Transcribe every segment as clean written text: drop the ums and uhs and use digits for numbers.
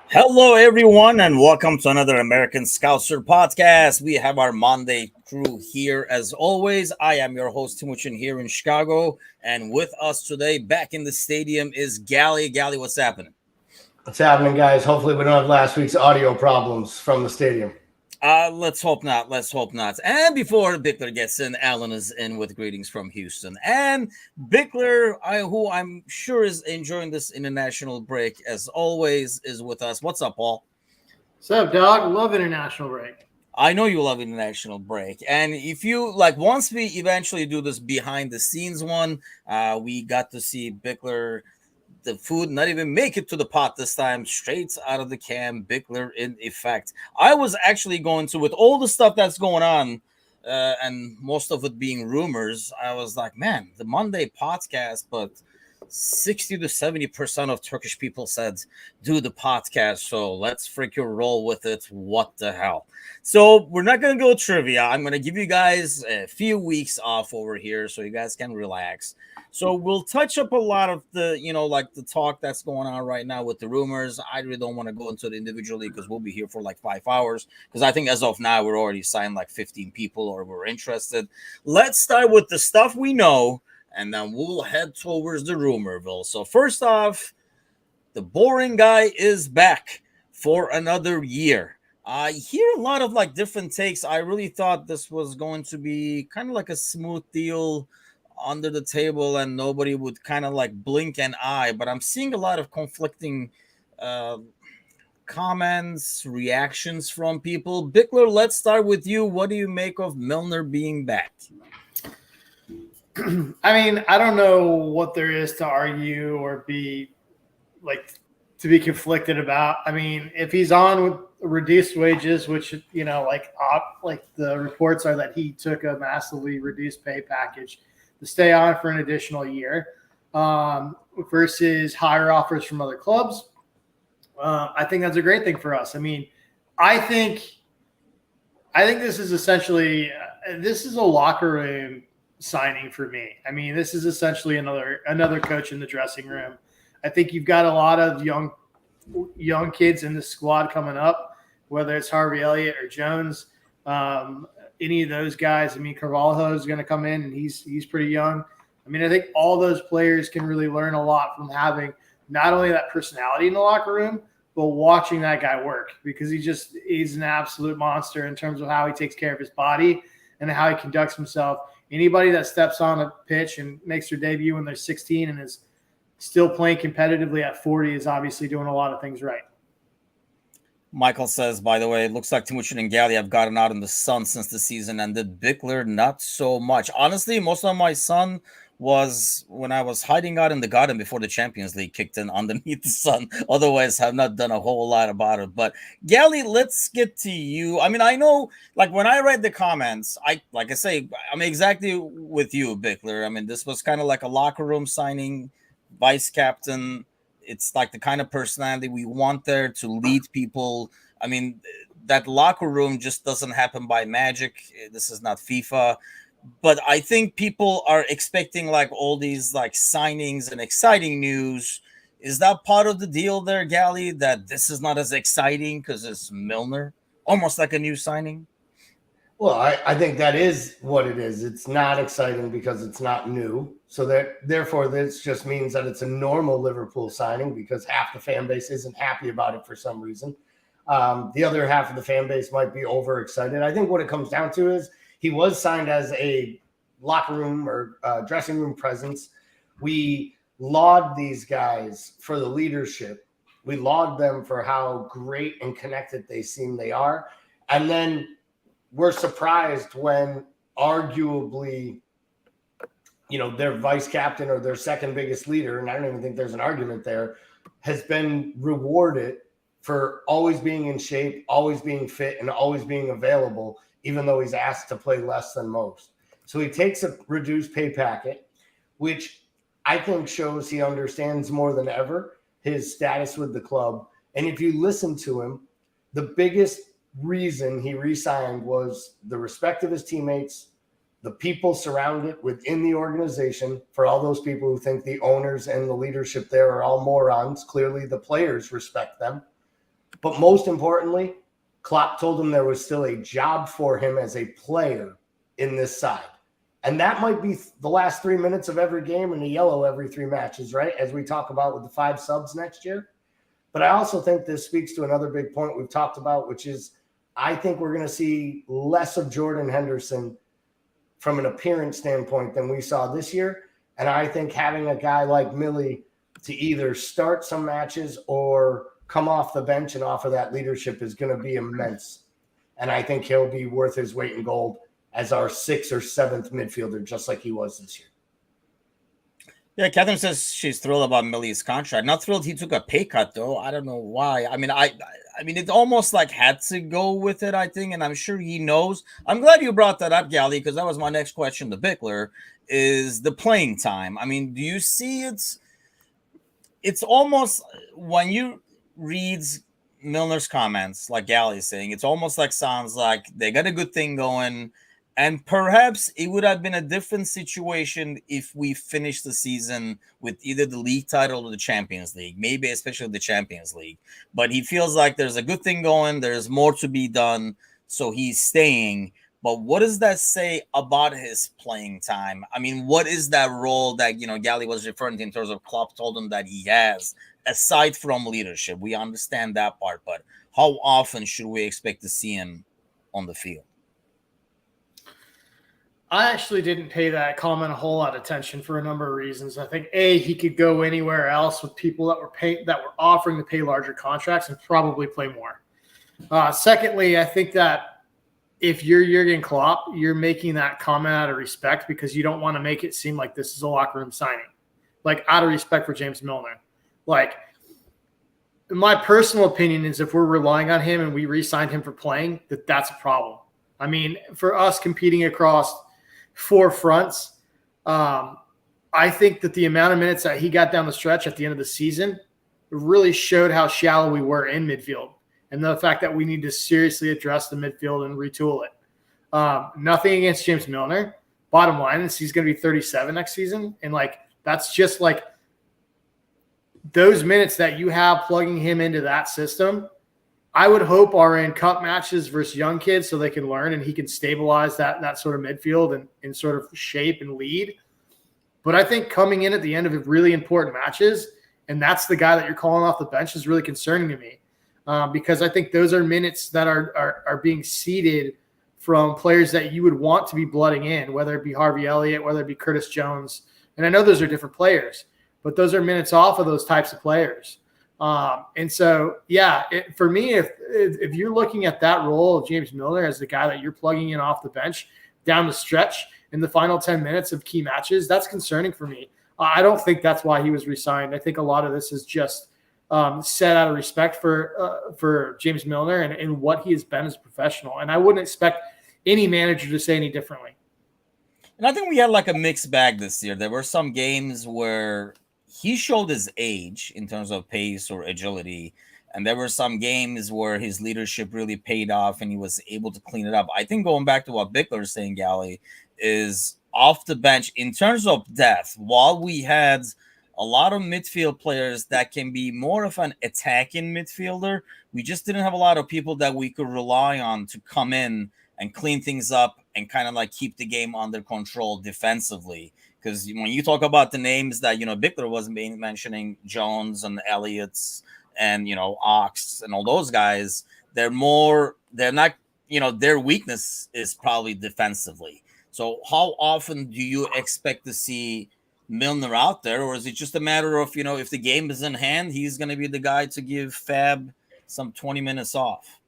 Hello, everyone, and welcome to another American Scouser podcast. We have our Monday crew here as always. I am your host, Timuchin, here in Chicago, and with us today back in the stadium is Gally. Gally, what's happening? What's happening, guys? Hopefully we don't have last week's audio problems from the stadium. Let's hope not. Let's hope not. And before Bickler gets in, Alan is in with greetings from Houston. And Bickler, who I'm sure is enjoying this international break as always, is with us. What's up, Paul? What's up, dog? Love international break. I know you love international break. And if you once we eventually do this behind the scenes one, we got to see Bickler, the food not even make it to the pot this time, straight out of the can. Bickler in effect. I was actually going to, with all the stuff that's going on, and most of it being rumors, I was like, man, the Monday podcast, but 60 to 70% of Turkish people said do the podcast, so let's freaking roll with it. What the hell? So we're not going to go trivia. I'm going to give you guys a few weeks off over here so you guys can relax. So we'll touch up a lot of the, the talk that's going on right now with the rumors. I really don't want to go into it individually because we'll be here for 5 hours. Because I think as of now, we're already signed 15 people or we're interested. Let's start with the stuff we know, and then we'll head towards the rumorville. So first off, the boring guy is back for another year. I hear a lot of different takes. I really thought this was going to be kind of like a smooth deal under the table and nobody would kind of blink an eye, but I'm seeing a lot of conflicting comments, reactions from people. Bickler, let's start with you. What do you make of Milner being back? I mean, I don't know what there is to argue or be to be conflicted about. I mean, if he's on with reduced wages, which the reports are that he took a massively reduced pay package to stay on for an additional year, versus higher offers from other clubs, I think that's a great thing for us. I mean, I think this is essentially this is a locker room signing for me. I mean, this is essentially another coach in the dressing room. I think you've got a lot of young kids in the squad coming up, whether it's Harvey Elliott or Jones, any of those guys. I mean, Carvalho is going to come in, and he's pretty young. I mean, I think all those players can really learn a lot from having not only that personality in the locker room, but watching that guy work, because he's an absolute monster in terms of how he takes care of his body and how he conducts himself. Anybody that steps on a pitch and makes their debut when they're 16 and is still playing competitively at 40 is obviously doing a lot of things right. Michael says, by the way, it looks like Timuchin and Gally have gotten out in the sun since the season ended. Bickler, not so much. Honestly, most of my sun was when I was hiding out in the garden before the Champions League kicked in underneath the sun. Otherwise, have not done a whole lot about it. But Gally, let's get to you. I mean, I know, when I read the comments, I'm exactly with you, Bickler. I mean, this was kind of like a locker room signing, vice captain. It's the kind of personality we want there to lead people. I mean, that locker room just doesn't happen by magic. This is not FIFA. But I think people are expecting all these signings and exciting news. Is that part of the deal there, Gally, that this is not as exciting because it's Milner? Almost like a new signing? Well, I think that is what it is. It's not exciting because it's not new. So therefore, this just means that it's a normal Liverpool signing because half the fan base isn't happy about it for some reason. The other half of the fan base might be overexcited. I think what it comes down to is he was signed as a locker room or dressing room presence. We laud these guys for the leadership. We laud them for how great and connected they seem they are. And then we're surprised when arguably, their vice captain or their second biggest leader, and I don't even think there's an argument there, has been rewarded for always being in shape, always being fit, and always being available, even though he's asked to play less than most. So he takes a reduced pay packet, which I think shows he understands more than ever his status with the club. And if you listen to him, the biggest reason he re-signed was the respect of his teammates, the people surrounded within the organization. For all those people who think the owners and the leadership there are all morons, clearly the players respect them. But most importantly, Klopp told him there was still a job for him as a player in this side. And that might be the last 3 minutes of every game and a yellow every 3 matches, right? As we talk about with the 5 subs next year. But I also think this speaks to another big point we've talked about, which is I think we're going to see less of Jordan Henderson from an appearance standpoint than we saw this year. And I think having a guy like Millie to either start some matches or come off the bench and offer that leadership is going to be immense. And I think he'll be worth his weight in gold as our 6th or 7th midfielder, just like he was this year. Yeah, Catherine says she's thrilled about Millie's contract. Not thrilled he took a pay cut, though. I don't know why. I mean, it almost like had to go with it, I think, and I'm sure he knows. I'm glad you brought that up, Gally, because that was my next question to Bickler, is the playing time. I mean, do you see it's almost, when you read Milner's comments, like Gally is saying, it's almost like sounds like they got a good thing going. And perhaps it would have been a different situation if we finished the season with either the league title or the Champions League, maybe especially the Champions League. But he feels like there's a good thing going. There's more to be done. So he's staying. But what does that say about his playing time? I mean, what is that role that, Gally was referring to in terms of Klopp told him that he has, aside from leadership? We understand that part. But how often should we expect to see him on the field? I actually didn't pay that comment a whole lot of attention for a number of reasons. I think he could go anywhere else with people that were offering to pay larger contracts and probably play more. Secondly, I think that if you're Jurgen Klopp, you're making that comment out of respect because you don't want to make it seem like this is a locker room signing, like out of respect for James Milner. Like, my personal opinion is if we're relying on him and we re-signed him for playing, that's a problem. I mean, for us competing across 4 fronts, I think that the amount of minutes that he got down the stretch at the end of the season really showed how shallow we were in midfield and the fact that we need to seriously address the midfield and retool it. Nothing against James Milner. Bottom line is he's going to be 37 next season. And that's just those minutes that you have plugging him into that system, I would hope are in cup matches versus young kids so they can learn and he can stabilize that sort of midfield and sort of shape and lead. But I think coming in at the end of really important matches, and that's the guy that you're calling off the bench, is really concerning to me because I think those are minutes that are being seeded from players that you would want to be blooding in, whether it be Harvey Elliott, whether it be Curtis Jones. And I know those are different players, but those are minutes off of those types of players. And so, yeah, for me, if you're looking at that role of James Milner as the guy that you're plugging in off the bench down the stretch in the final 10 minutes of key matches, that's concerning for me. I don't think that's why he was re-signed. I think a lot of this is just set out of respect for James Milner and what he has been as a professional. And I wouldn't expect any manager to say any differently. And I think we had a mixed bag this year. There were some games where he showed his age in terms of pace or agility. And there were some games where his leadership really paid off and he was able to clean it up. I think going back to what Bickler is saying, Gally, is off the bench in terms of depth, while we had a lot of midfield players that can be more of an attacking midfielder, we just didn't have a lot of people that we could rely on to come in and clean things up and kind of keep the game under control defensively. Because when you talk about the names that, Bickler wasn't mentioning, Jones and Elliott's and, Ox and all those guys, they're not, their weakness is probably defensively. So how often do you expect to see Milner out there? Or is it just a matter of, if the game is in hand, he's going to be the guy to give Fab some 20 minutes off?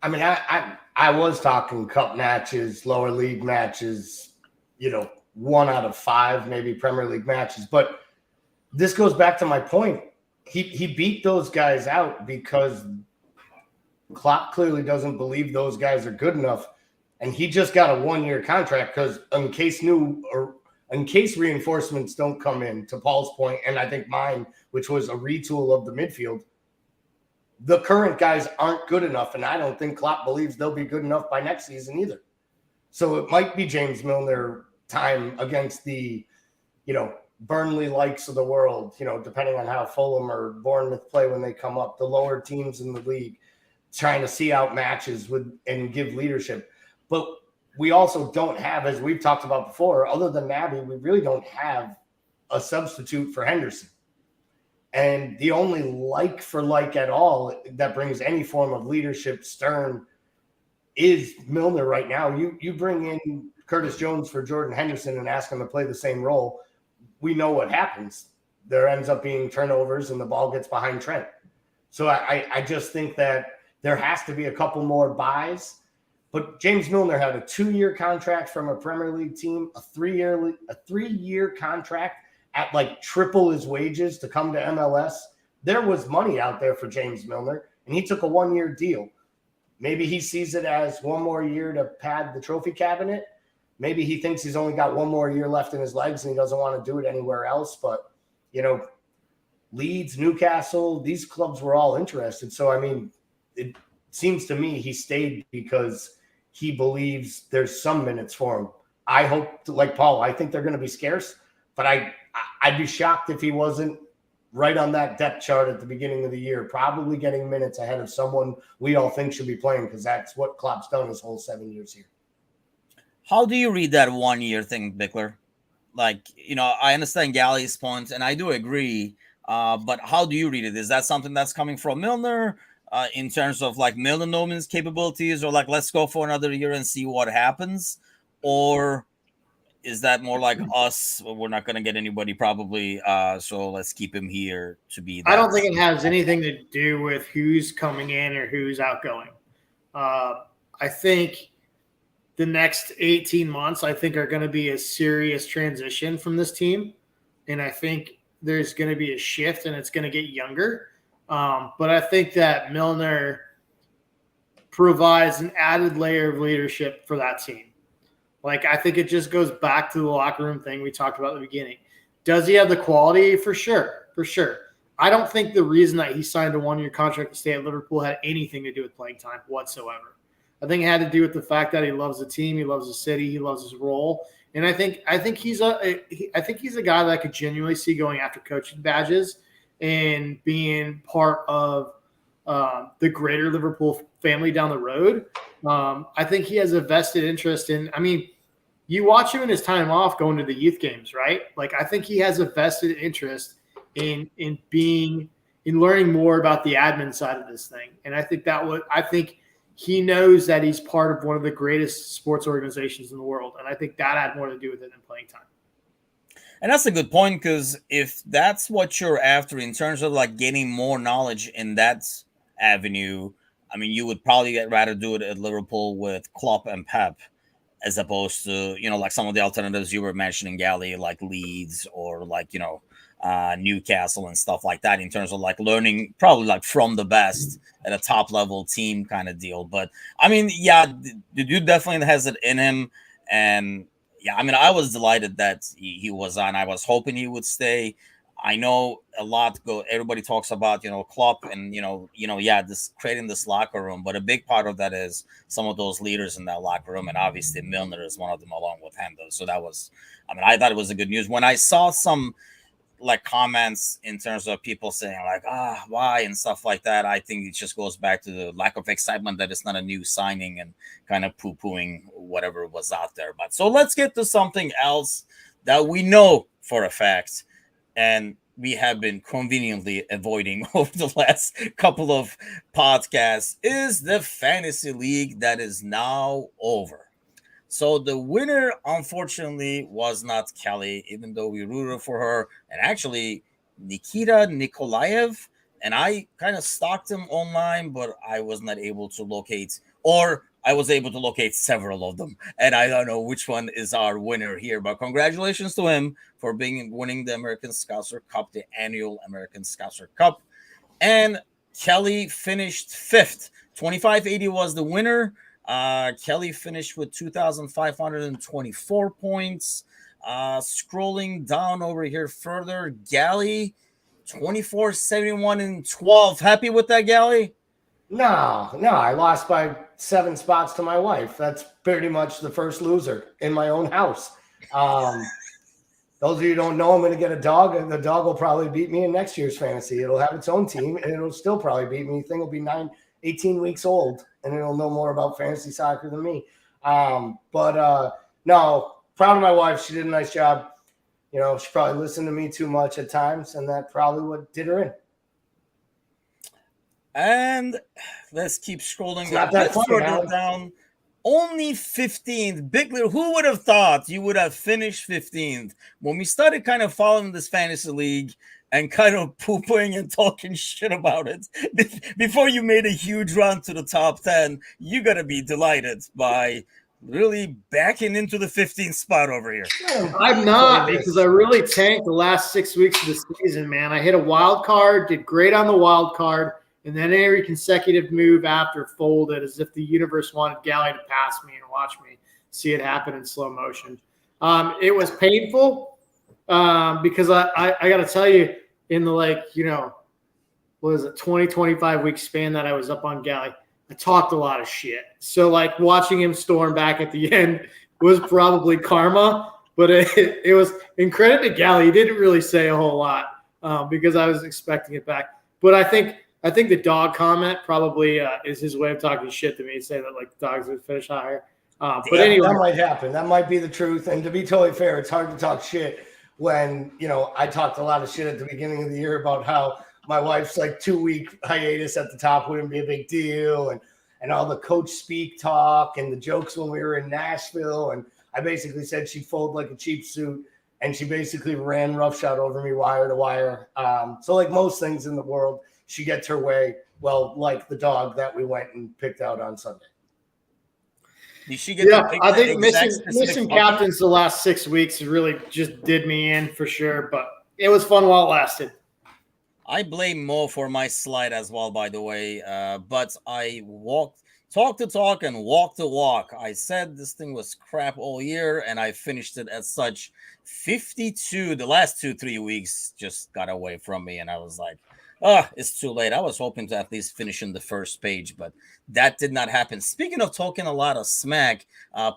I mean, I was talking cup matches, lower league matches, 1 out of 5, maybe Premier League matches. But this goes back to my point. he beat those guys out because Klopp clearly doesn't believe those guys are good enough, and he just got a 1-year contract because in case reinforcements don't come in, to Paul's point, and I think mine, which was a retool of the midfield, the current guys aren't good enough, and I don't think Klopp believes they'll be good enough by next season either. So it might be James Milner time against the, Burnley likes of the world, depending on how Fulham or Bournemouth play when they come up, the lower teams in the league, trying to see out matches and give leadership. But we also don't have, as we've talked about before, other than Naby, we really don't have a substitute for Henderson. And the only like for like at all that brings any form of leadership, stern, is Milner right now. You bring in Curtis Jones for Jordan Henderson and ask him to play the same role, we know what happens. There ends up being turnovers and the ball gets behind Trent. So I just think that there has to be a couple more buys. But James Milner had a 2-year contract from a Premier League team, a 3-year contract at like triple his wages to come to MLS. There was money out there for James Milner, and he took a 1-year deal. Maybe he sees it as one more year to pad the trophy cabinet. Maybe he thinks he's only got one more year left in his legs and he doesn't want to do it anywhere else. But, Leeds, Newcastle, these clubs were all interested. So, it seems to me he stayed because he believes there's some minutes for him. I hope, like Paul, I think they're going to be scarce, but I'd be shocked if he wasn't right on that depth chart at the beginning of the year, probably getting minutes ahead of someone we all think should be playing, because that's what Klopp's done his whole 7 years here. How do you read that 1-year thing, Bickler? Like, I understand Galley's point, and I do agree, but how do you read it? Is that something that's coming from Milner in terms of like Milner knowing his capabilities, or like, let's go for another year and see what happens? Or is that more like us? We're not going to get anybody probably, so let's keep him here to be that. I don't think it has anything to do with who's coming in or who's outgoing. I think the next 18 months, are going to be a serious transition from this team. And I think there's going to be a shift and it's going to get younger. But I think that Milner provides an added layer of leadership for that team. Like, I think it just goes back to the locker room thing we talked about at the beginning. Does he have the quality? For sure. I don't think the reason that he signed a 1-year contract to stay at Liverpool had anything to do with playing time whatsoever. I think it had to do with the fact that he loves the team, he loves the city, he loves his role, and I think he's a guy that I could genuinely see going after coaching badges and being part of the greater Liverpool family down the road. I think he has a vested interest in. You watch him in his time off going to the youth games, right? Like, I think he has a vested interest in learning more about the admin side of this thing, and I think he knows that he's part of one of the greatest sports organizations in the world. And I think that had more to do with it than playing time. And that's a good point, because if that's what you're after in terms of like getting more knowledge in that avenue, you would probably rather do it at Liverpool with Klopp and Pep, as opposed to, like some of the alternatives you were mentioning, Galley, like Leeds or like, Newcastle and stuff like that, in terms of like learning probably like from the best at a top level team kind of deal. But the dude definitely has it in him. And I was delighted that he was on. I was hoping he would stay. I know everybody talks about, Klopp and, this creating this locker room, but a big part of that is some of those leaders in that locker room. And obviously Milner is one of them, along with Hendo. So that was, I thought it was a good news. When I saw some like comments in terms of people saying like, why and stuff like that, I think it just goes back to the lack of excitement that it's not a new signing and kind of poo-pooing whatever was out there. But so let's get to something else that we know for a fact, and we have been conveniently avoiding over the last couple of podcasts, is the fantasy league that is now over. So the winner, unfortunately, was not Kelly, even though we rooted for her. And actually, Nikita Nikolaev, and I kind of stalked him online, but I was not able to locate, or I was able to locate several of them, and I don't know which one is our winner here. But congratulations to him for winning the American Scouser Cup, the annual American Scouser Cup. And Kelly finished fifth. 2580 was the winner. Kelly finished with 2,524 points. Scrolling down over here further, Galley 2471 and 12. Happy with that, Galley? No, I lost by 7 spots to my wife. That's pretty much the first loser in my own house. Those of you who don't know, I'm going to get a dog, and the dog will probably beat me in next year's fantasy. It'll have its own team, and it'll still probably beat me. The thing will be 18 weeks old, and it'll know more about fantasy soccer than me. No, proud of my wife. She did a nice job. She probably listened to me too much at times, and that probably what did her in. And let's keep scrolling. It's not that far down. Only 15th. Bigler, who would have thought you would have finished 15th? When we started kind of following this fantasy league and kind of poo-pooing and talking shit about it, before you made a huge run to the top 10, you got to be delighted by really backing into the 15th spot over here. I'm not, because I really tanked the last 6 weeks of the season, man. I hit a wild card, did great on the wild card, and then every consecutive move after folded as if the universe wanted Galley to pass me and watch me see it happen in slow motion. It was painful because I got to tell you, in the what is it, 20, 25 week span that I was up on Galley, I talked a lot of shit. So watching him storm back at the end was probably karma, but it was, in credit to Galley, he didn't really say a whole lot because I was expecting it back. But I think the dog comment probably is his way of talking shit to me, saying that dogs would finish higher. But anyway, that might happen. That might be the truth. And to be totally fair, it's hard to talk shit when I talked a lot of shit at the beginning of the year about how my wife's 2-week hiatus at the top wouldn't be a big deal, and all the coach speak talk and the jokes when we were in Nashville. And I basically said she'd fold like a cheap suit, and she basically ran roughshod over me wire to wire. So like most things in the world, she gets her way. Well, like the dog that we went and picked out on Sunday. Did she get I think missing captains the last 6 weeks really just did me in for sure, but it was fun while it lasted. I blame Mo for my slide as well, by the way. But I talk the talk and walk the walk. I said this thing was crap all year, and I finished it as such. 52, the last 2-3 weeks just got away from me, and I was like, it's too late. I was hoping to at least finish in the first page, but that did not happen. Speaking of talking a lot of smack,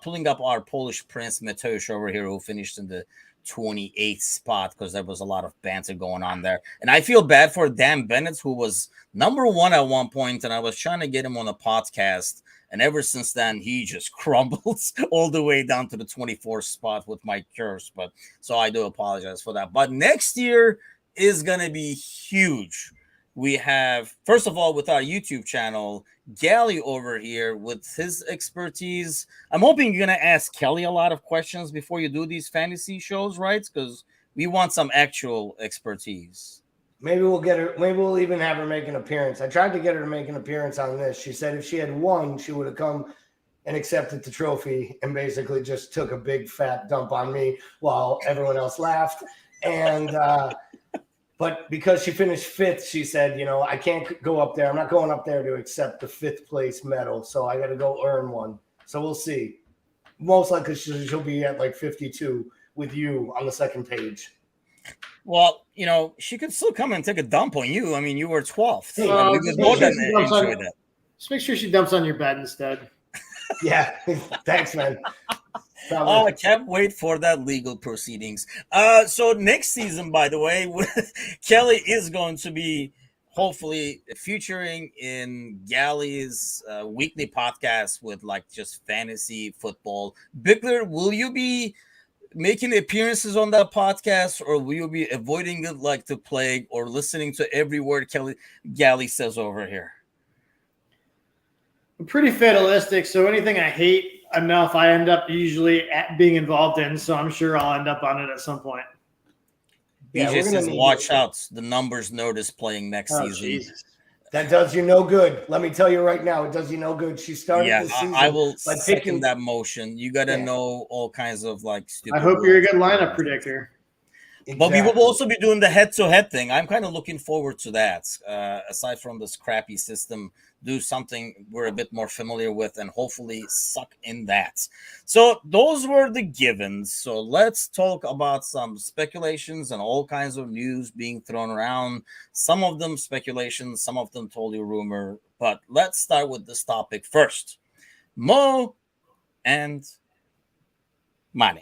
pulling up our Polish Prince Mateusz over here, who finished in the 28th spot because there was a lot of banter going on there. And I feel bad for Dan Bennett, who was number 1 at one point, and I was trying to get him on a podcast. And ever since then, he just crumbles all the way down to the 24th spot with my curse. But so I do apologize for that. But next year is going to be huge. We have, first of all, with our YouTube channel, Gally over here with his expertise. I'm hoping you're going to ask Kelly a lot of questions before you do these fantasy shows, right? Because we want some actual expertise. Maybe we'll get her. Maybe we'll even have her make an appearance. I tried to get her to make an appearance on this. She said if she had won, she would have come and accepted the trophy and basically just took a big fat dump on me while everyone else laughed. And but because she finished 5th, she said, I can't go up there. I'm not going up there to accept the 5th place medal. So I got to go earn one. So we'll see. Most likely she'll be at 52 with you on the second page. Well, she could still come and take a dump on you. I mean, you were 12th. Just make sure she dumps on your bed instead. Yeah. Thanks, man. I can't wait for that legal proceedings. So next season, by the way, Kelly is going to be hopefully featuring in Gally's weekly podcast with just fantasy football. Bickler, will you be making appearances on that podcast, or will you be avoiding it like the plague, or listening to every word Gally says over here? I'm pretty fatalistic, so anything I hate enough, I end up usually being involved in, so I'm sure I'll end up on it at some point. BJ says, watch out. The numbers notice playing next season. Jesus. That does you no good. Let me tell you right now, it does you no good. She started Yeah, this season I will by second picking that motion. You got to Yeah. know all kinds of like I stupid hope you're a rules. good lineup predictor. But we will Exactly. also be doing the head-to-head thing. I'm kind of looking forward to that. Aside from this crappy system, do something we're a bit more familiar with, and hopefully suck in that. So those were the givens. So let's talk about some speculations and all kinds of news being thrown around. Some of them speculations, some of them totally rumor. But let's start with this topic first. Mo and Mane.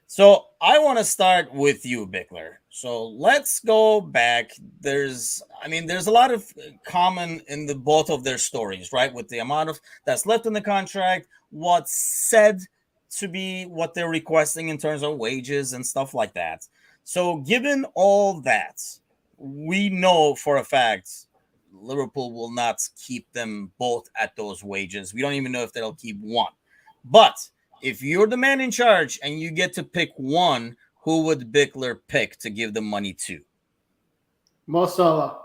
So I want to start with you, Bickler. So let's go back. There's a lot of common in the both of their stories, right? With the amount of that's left in the contract, what's said to be what they're requesting in terms of wages and stuff like that. So given all that, we know for a fact Liverpool will not keep them both at those wages. We don't even know if they'll keep one. But if you're the man in charge and you get to pick one, who would Bickler pick to give the money to? Mo Salah.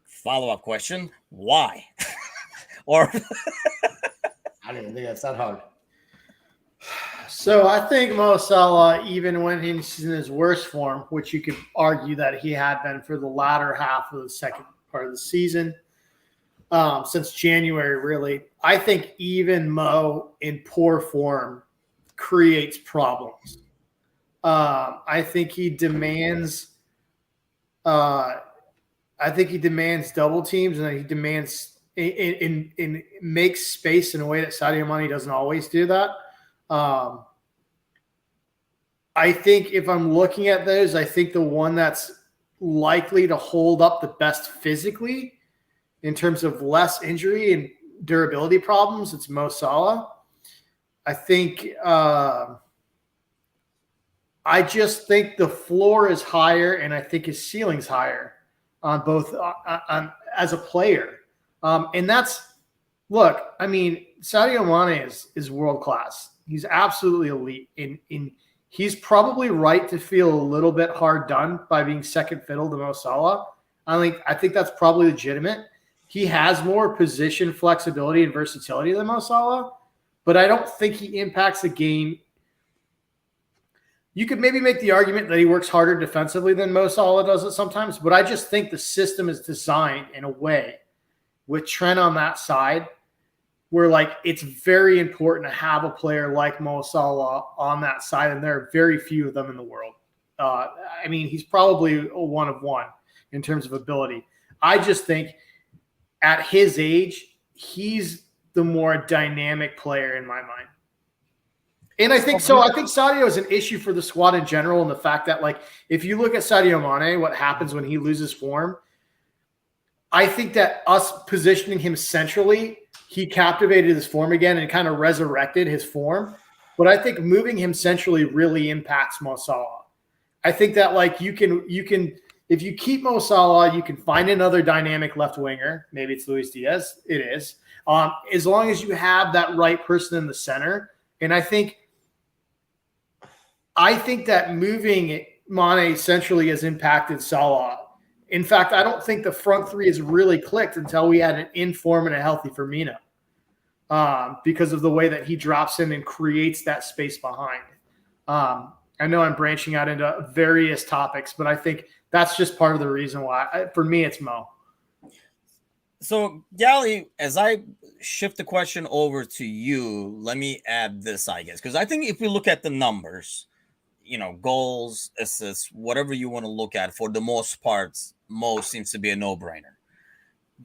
Follow-up question: why? Or I don't even think that's that hard. So I think Mo Salah, even when he's in his worst form, which you could argue that he had been for the latter half of the second part of the season, since January, really, I think even Mo in poor form creates problems. I think he demands. I think he demands double teams, and he demands in makes space in a way that Sadio Mane doesn't always do that. I think if I'm looking at those, I think the one that's likely to hold up the best physically in terms of less injury and durability problems, it's Mo Salah. I think I just think the floor is higher, and I think his ceiling's higher on both as a player. And that's look. I mean, Sadio Mane is world class. He's absolutely elite. In he's probably right to feel a little bit hard done by being second fiddle to Mo Salah. I think that's probably legitimate. He has more position flexibility and versatility than Mo Salah, but I don't think he impacts the game. You could maybe make the argument that he works harder defensively than Mo Salah does it sometimes, but I just think the system is designed in a way with Trent on that side where like it's very important to have a player like Mo Salah on that side, and there are very few of them in the world. He's probably a one of one in terms of ability. I just think at his age, he's the more dynamic player in my mind. And I think so. I think Sadio is an issue for the squad in general, and the fact that, like, if you look at Sadio Mane, what happens when he loses form, I think that us positioning him centrally, he captivated his form again and kind of resurrected his form. But I think moving him centrally really impacts Mo Salah. I think that like you can if you keep Mo Salah, you can find another dynamic left winger. Maybe it's Luis Diaz. It is. As long as you have that right person in the center. And I think that moving Mane centrally has impacted Salah. In fact, I don't think the front three has really clicked until we had an in-form and a healthy Firmino because of the way that he drops in and creates that space behind. I know I'm branching out into various topics, but I think that's just part of the reason why. For me, it's Mo. So, Gally, as I shift the question over to you, let me add this, I guess, because I think if we look at the numbers, goals, assists, whatever you want to look at, for the most part, Mo seems to be a no-brainer.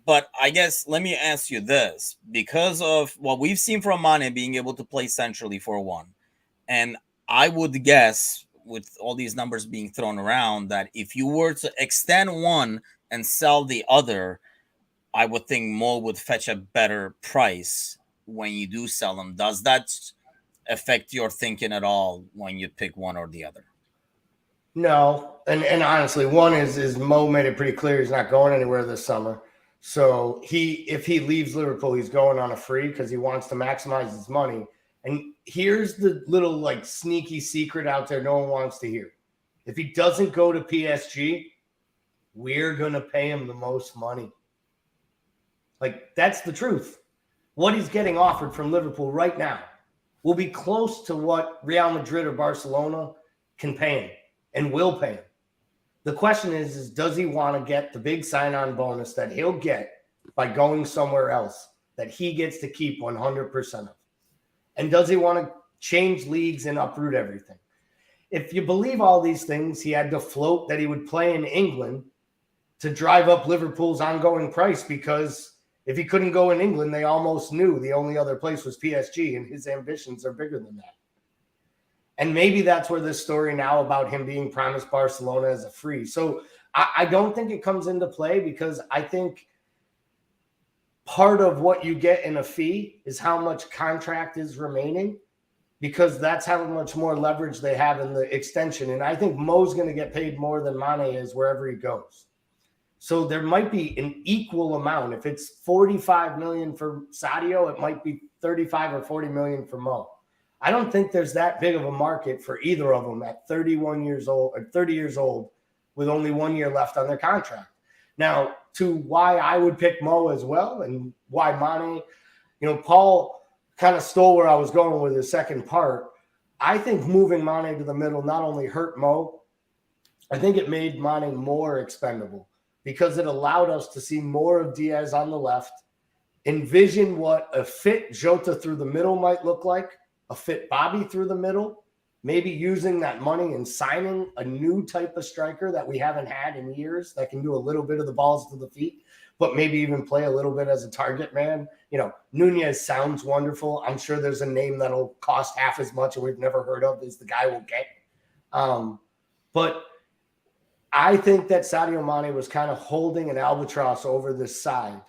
But I guess let me ask you this, because of what we've seen from Mane being able to play centrally for one, and I would guess with all these numbers being thrown around that if you were to extend one and sell the other, I would think Mo would fetch a better price when you do sell them. Does that affect your thinking at all when you pick one or the other? No, and honestly, one is Mo made it pretty clear he's not going anywhere this summer. So if he leaves Liverpool, he's going on a free because he wants to maximize his money. And here's the little like sneaky secret out there no one wants to hear. If he doesn't go to PSG, we're going to pay him the most money. Like, that's the truth. What he's getting offered from Liverpool right now will be close to what Real Madrid or Barcelona can pay him and will pay him. The question is does he want to get the big sign-on bonus that he'll get by going somewhere else that he gets to keep 100% of? And does he want to change leagues and uproot everything? If you believe all these things, he had to float that he would play in England to drive up Liverpool's ongoing price, because if he couldn't go in England, they almost knew the only other place was PSG, and his ambitions are bigger than that. And maybe that's where this story now about him being promised Barcelona as a free. So I don't think it comes into play, because I think part of what you get in a fee is how much contract is remaining, because that's how much more leverage they have in the extension. And I think Mo's going to get paid more than Mane is wherever he goes. So there might be an equal amount. If it's 45 million for Sadio, it might be 35 or 40 million for Mo. I don't think there's that big of a market for either of them at 31 years old or 30 years old with only 1 year left on their contract. Now, to why I would pick Mo as well and why Mane, Paul kind of stole where I was going with the second part. I think moving Mane to the middle not only hurt Mo, I think it made Mane more expendable, because it allowed us to see more of Diaz on the left, envision what a fit Jota through the middle might look like, a fit Bobby through the middle, maybe using that money and signing a new type of striker that we haven't had in years that can do a little bit of the balls to the feet, but maybe even play a little bit as a target man. Nunez sounds wonderful. I'm sure there's a name that'll cost half as much and we've never heard of as the guy we'll get. But I think that Sadio Mane was kind of holding an albatross over this side,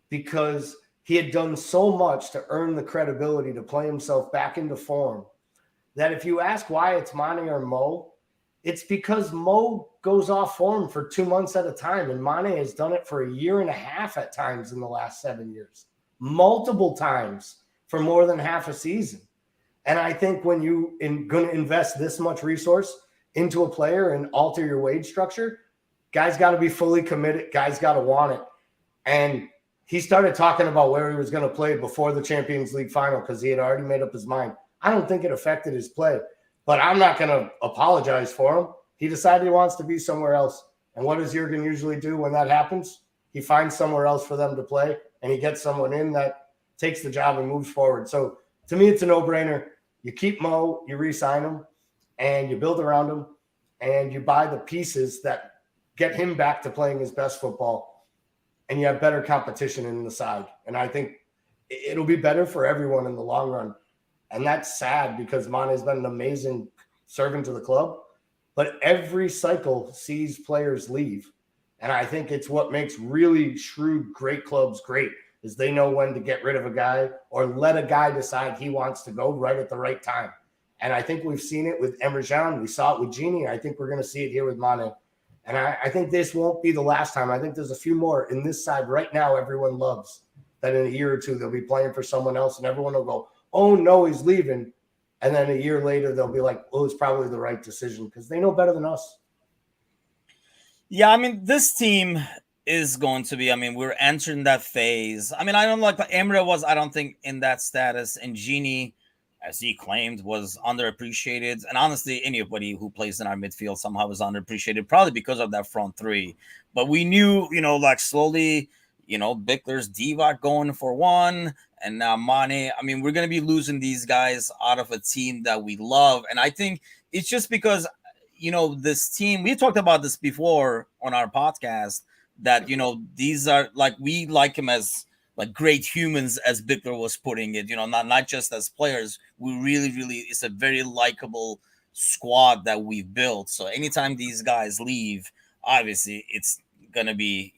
because he had done so much to earn the credibility to play himself back into form, that if you ask why it's Mane or Mo, it's because Mo goes off form for 2 months at a time, and Mane has done it for a year and a half at times in the last 7 years, multiple times for more than half a season. And I think when you going to invest this much resource into a player and alter your wage structure, guys got to be fully committed. Guys got to want it. And he started talking about where he was going to play before the Champions League final, because he had already made up his mind. I don't think it affected his play, but I'm not going to apologize for him. He decided he wants to be somewhere else. And what does Jurgen usually do when that happens? He finds somewhere else for them to play, and he gets someone in that takes the job and moves forward. So to me, it's a no-brainer. You keep Mo, you re-sign him, and you build around him, and you buy the pieces that get him back to playing his best football, and you have better competition in the side. And I think it'll be better for everyone in the long run. And that's sad, because Mane has been an amazing servant to the club, but every cycle sees players leave. And I think it's what makes really shrewd, great clubs great, is they know when to get rid of a guy or let a guy decide he wants to go right at the right time. And I think we've seen it with Emre Can. We saw it with Gini. I think we're going to see it here with Mane. And I think this won't be the last time. I think there's a few more in this side right now everyone loves, that in a year or two they'll be playing for someone else and everyone will go, oh, no, he's leaving. And then a year later they'll be like, oh, it's probably the right decision, because they know better than us. Yeah, I mean, this team is going to be, we're entering that phase. I don't like Emre was, I don't think, in that status. And Gini, as he claimed, was underappreciated. And honestly, anybody who plays in our midfield somehow is underappreciated, probably because of that front three. But we knew, slowly, Bickler's Divock going for one, and now Mane. We're going to be losing these guys out of a team that we love. And I think it's just because, this team, we talked about this before on our podcast, that, these are we like him as great humans, as Bickler was putting it, not just as players. We really, it's a very likable squad that we've built. So anytime these guys leave, obviously it's going to be,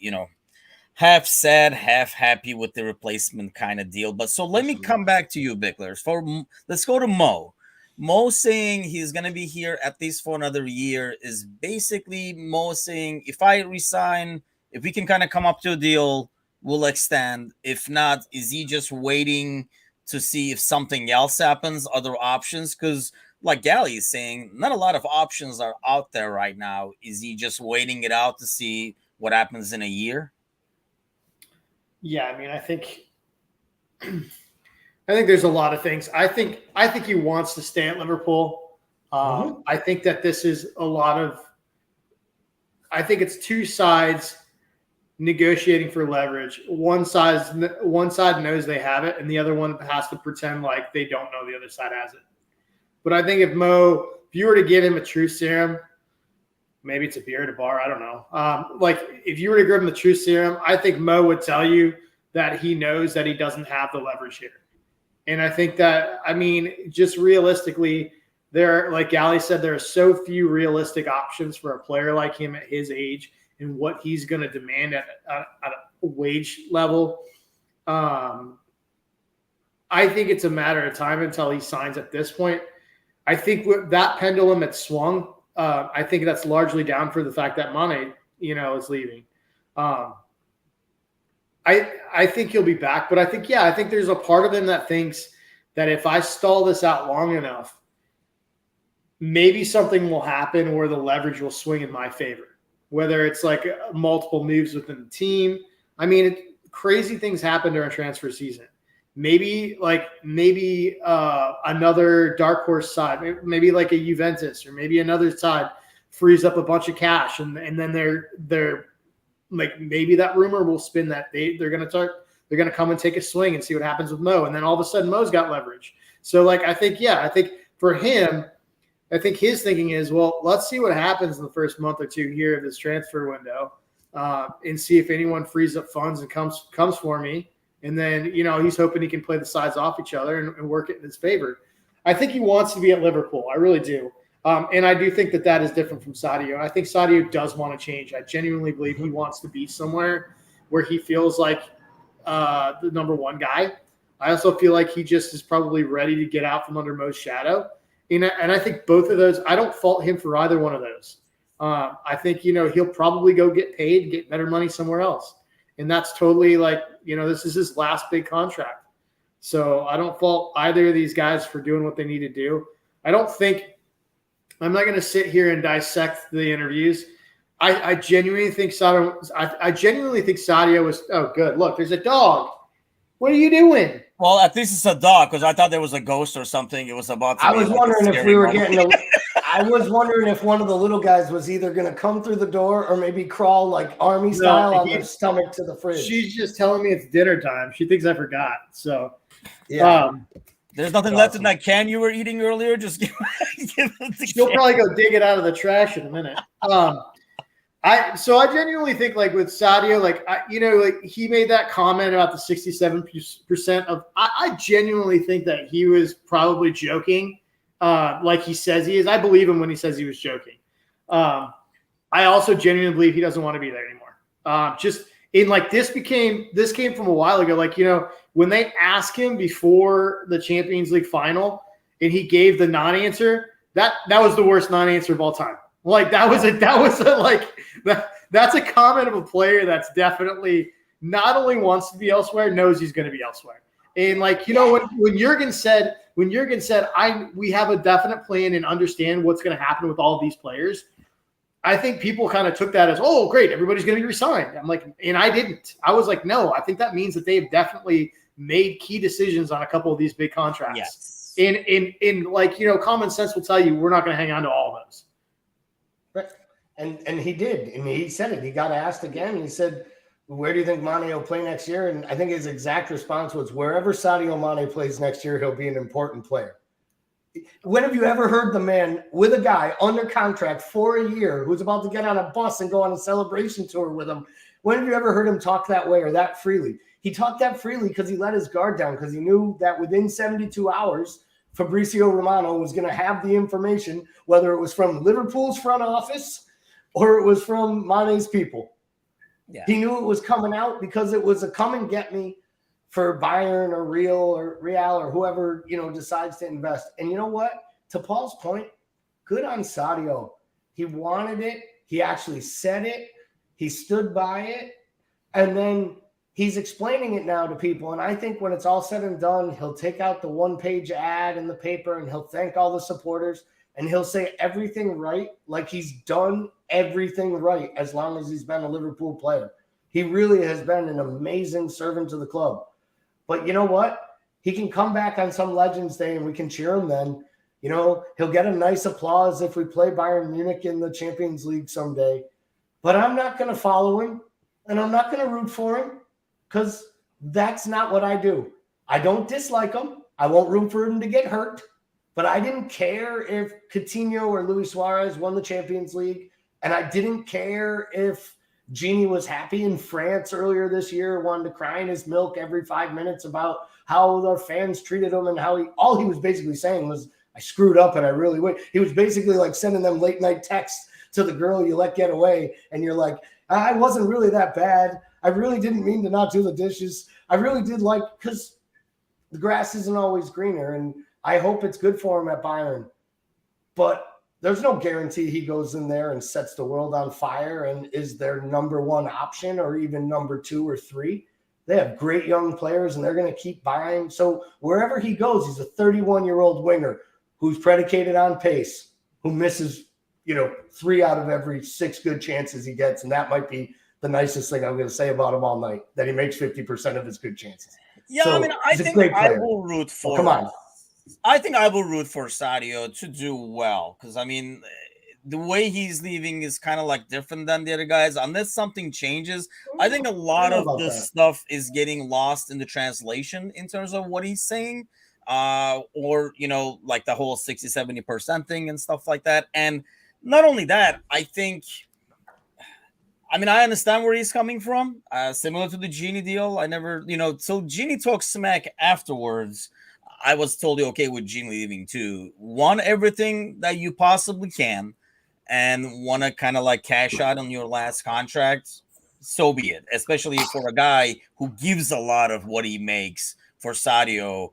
half sad, half happy with the replacement kind of deal. But so let me come back to you, Bickler. Let's go to Mo. Mo saying he's going to be here at least for another year is basically Mo saying, if I resign, if we can kind of come up to a deal, we'll extend. If not, is he just waiting to see if something else happens, other options? Because like Gally is saying, not a lot of options are out there right now. Is he just waiting it out to see what happens in a year? Yeah, I mean, I think there's a lot of things. I think he wants to stay at Liverpool. I think that this is a lot of. I think it's two sides negotiating for leverage. One side knows they have it, and the other one has to pretend like they don't know the other side has it. But I think if you were to give him a truth serum, maybe it's a beer at a bar, I don't know. Like if you were to give him the truth serum, I think Mo would tell you that he knows that he doesn't have the leverage here. And I think that, I mean, just realistically, like Gally said, there are so few realistic options for a player like him at his age and what he's going to demand at a wage level. I think it's a matter of time until he signs at this point. I think that pendulum had swung. I think that's largely down for the fact that Mane, is leaving. I think he'll be back, but I think there's a part of him that thinks that if I stall this out long enough, maybe something will happen where the leverage will swing in my favor, whether it's like multiple moves within the team. I mean, crazy things happen during transfer season. Maybe another dark horse side, maybe like a Juventus or maybe another side frees up a bunch of cash, and then they're like, maybe that rumor will spin that they're going to come and take a swing and see what happens with Mo. And then all of a sudden Mo's got leverage. So like, I think for him, I think his thinking is, well, let's see what happens in the first month or two here of this transfer window, and see if anyone frees up funds and comes for me. And then, he's hoping he can play the sides off each other and work it in his favor. I think he wants to be at Liverpool. I really do. And I do think that is different from Sadio. I think Sadio does want to change. I genuinely believe he wants to be somewhere where he feels like the number one guy. I also feel like he just is probably ready to get out from under Mo's shadow. And I think both of those, I don't fault him for either one of those. I think, he'll probably go get paid, get better money somewhere else. And that's totally like, this is his last big contract. So I don't fault either of these guys for doing what they need to do. I'm not going to sit here and dissect the interviews. I genuinely think Sadio was. Oh, good. Look, there's a dog. What are you doing? Well, at least it's a dog, because I thought there was a ghost or something. It was about. I was wondering if we were getting. I was wondering if one of the little guys was either going to come through the door or maybe crawl like army style on their stomach to the fridge. She's just telling me it's dinner time. She thinks I forgot. So, yeah. There's nothing left in that can you were eating earlier. Just give it She'll probably go dig it out of the trash in a minute. I genuinely think, like with Sadio, like he made that comment about the 67% of. I genuinely think that he was probably joking, like he says he is. I believe him when he says he was joking. I also genuinely believe he doesn't want to be there anymore. This came from a while ago. Like, when they asked him before the Champions League final and he gave the non-answer, that was the worst non-answer of all time. Like that's a comment of a player that's definitely not only wants to be elsewhere, knows he's going to be elsewhere. And when Jurgen said, we have a definite plan and understand what's going to happen with all of these players, I think people kind of took that as, oh, great, everybody's going to be resigned. I'm like, and I didn't. I was like, no, I think that means that they've definitely made key decisions on a couple of these big contracts. Yes. And common sense will tell you we're not going to hang on to all of those. Right. And he did. I mean, he said it. He got asked again. He said, where do you think Mane will play next year? And I think his exact response was, wherever Sadio Mane plays next year, he'll be an important player. When have you ever heard the man with a guy under contract for a year who's about to get on a bus and go on a celebration tour with him? When have you ever heard him talk that way or that freely? He talked that freely because he let his guard down, because he knew that within 72 hours, Fabrizio Romano was going to have the information, whether it was from Liverpool's front office or it was from Mane's people. Yeah. He knew it was coming out because it was a come and get me for Bayern or Real or whoever, decides to invest. And you know what? To Paul's point, good on Sadio. He wanted it. He actually said it. He stood by it. And then he's explaining it now to people. And I think when it's all said and done, he'll take out the 1-page ad in the paper and he'll thank all the supporters and he'll say everything right, like he's done everything right as long as he's been a Liverpool player. He really has been an amazing servant to the club. But you know what? He can come back on some Legends Day and we can cheer him then. You know, he'll get a nice applause if we play Bayern Munich in the Champions League someday. But I'm not going to follow him and I'm not going to root for him because that's not what I do. I don't dislike him. I won't root for him to get hurt. But I didn't care if Coutinho or Luis Suarez won the Champions League. And I didn't care if Genie was happy in France earlier this year, wanted to cry in his milk every 5 minutes about how their fans treated him and how all he was basically saying was, I screwed up and I really would. He was basically like sending them late night texts to the girl you let get away. And you're like, I wasn't really that bad. I really didn't mean to not do the dishes. I really did because the grass isn't always greener. And I hope it's good for him at Bayern. But there's no guarantee he goes in there and sets the world on fire and is their number one option or even number 2 or 3. They have great young players and they're going to keep buying. So wherever he goes, he's a 31-year-old winger who's predicated on pace, who misses, 3 out of every 6 good chances he gets. And that might be the nicest thing I'm going to say about him all night, that he makes 50% of his good chances. Yeah, so, I think I will root for. Come on. I think I will root for Sadio to do well because, the way he's leaving is kind of like different than the other guys. Unless something changes, I think a lot of this stuff is getting lost in the translation in terms of what he's saying, or, like the whole 60-70% thing and stuff like that. And not only that, I think, I understand where he's coming from, similar to the Genie deal. I never, so Genie talks smack afterwards. I was totally okay with Gene leaving too. Want everything that you possibly can and want to kind of like cash out on your last contract, so be it. Especially for a guy who gives a lot of what he makes for Sadio.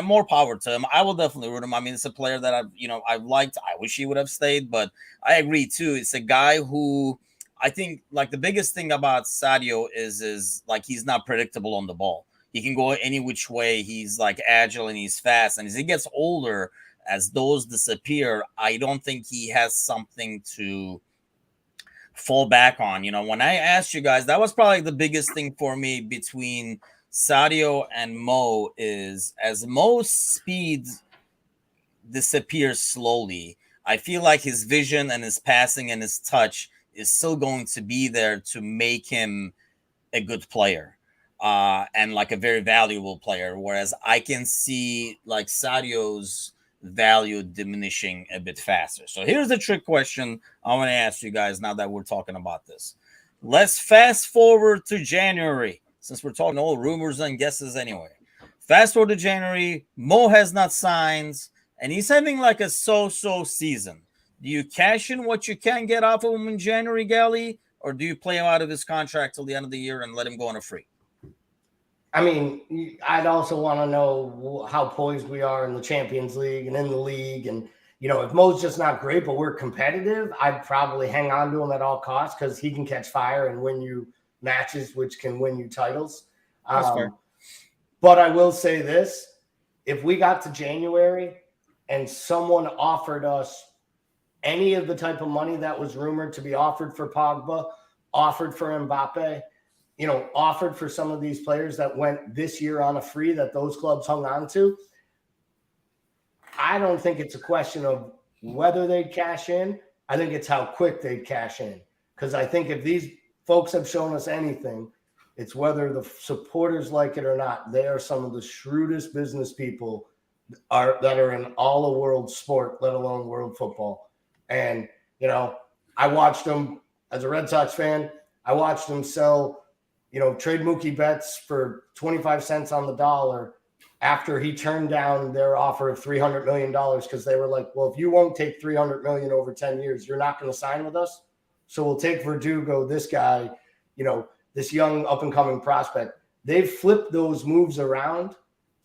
More power to him. I will definitely root him. It's a player that I've liked. I wish he would have stayed, but I agree too. It's a guy who I think like the biggest thing about Sadio is like he's not predictable on the ball. He can go any which way. He's like agile and he's fast. And as he gets older, as those disappear, I don't think he has something to fall back on. When I asked you guys, that was probably the biggest thing for me between Sadio and Mo is as Mo's speed disappears slowly, I feel like his vision and his passing and his touch is still going to be there to make him a good player. And like a very valuable player, whereas I can see like Sadio's value diminishing a bit faster. So here's the trick question I want to ask you guys now that we're talking about this. Let's fast forward to January, since we're talking all rumors and guesses anyway. Fast forward to January, Mo has not signed, and he's having like a so-so season. Do you cash in what you can get off of him in January, Gally, or do you play him out of his contract till the end of the year and let him go on a free? I'd also want to know how poised we are in the Champions League and in the league. And, if Mo's just not great, but we're competitive, I'd probably hang on to him at all costs because he can catch fire and win you matches, which can win you titles. But I will say this. If we got to January and someone offered us any of the type of money that was rumored to be offered for Pogba, offered for Mbappe, offered for some of these players that went this year on a free that those clubs hung on to, I don't think it's a question of whether they'd cash in. I think it's how quick they'd cash in. Because I think if these folks have shown us anything, it's whether the supporters like it or not. They are some of the shrewdest business people that are in all of world sport, let alone world football. And, I watched them as a Red Sox fan. I watched them sell trade Mookie Betts for 25 cents on the dollar after he turned down their offer of $300 million because they were like, well, if you won't take $300 million over 10 years, you're not going to sign with us. So we'll take Verdugo, this guy, this young up-and-coming prospect. They've flipped those moves around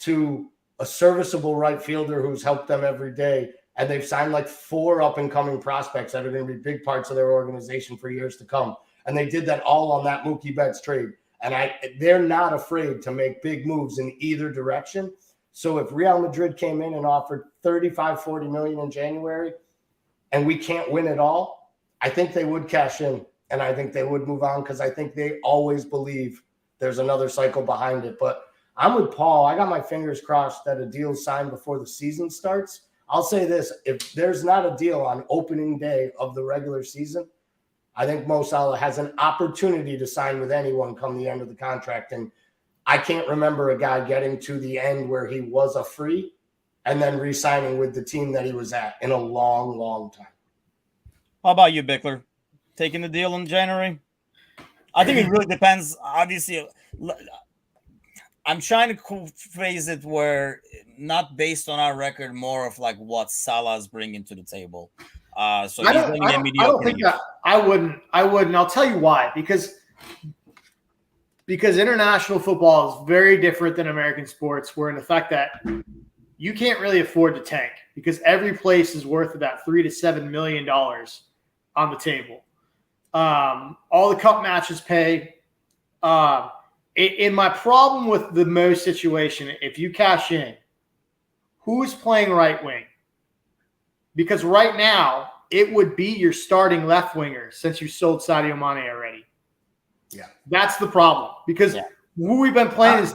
to a serviceable right fielder who's helped them every day. And they've signed like 4 up-and-coming prospects that are going to be big parts of their organization for years to come. And they did that all on that Mookie Betts trade. And they're not afraid to make big moves in either direction. So if Real Madrid came in and offered 35, 40 million in January and we can't win it all, I think they would cash in and I think they would move on because I think they always believe there's another cycle behind it. But I'm with Paul. I got my fingers crossed that a deal's signed before the season starts. I'll say this, if there's not a deal on opening day of the regular season, I think Mo Salah has an opportunity to sign with anyone come the end of the contract. And I can't remember a guy getting to the end where he was a free and then re-signing with the team that he was at in a long, long time. How about you, Bickler? Taking the deal in January? I think it really depends. Obviously, I'm trying to phrase it where not based on our record, more of like what Salah's bringing to the table. So I don't think that I wouldn't. I'll tell you why. Because international football is very different than American sports, where in the fact that you can't really afford to tank because every place is worth about $3 to $7 million on the table. All the cup matches pay. In my problem with the Mo situation, if you cash in, who's playing right wing? Because right now, it would be your starting left winger since you sold Sadio Mane already. Yeah. That's the problem. Because who we've been playing is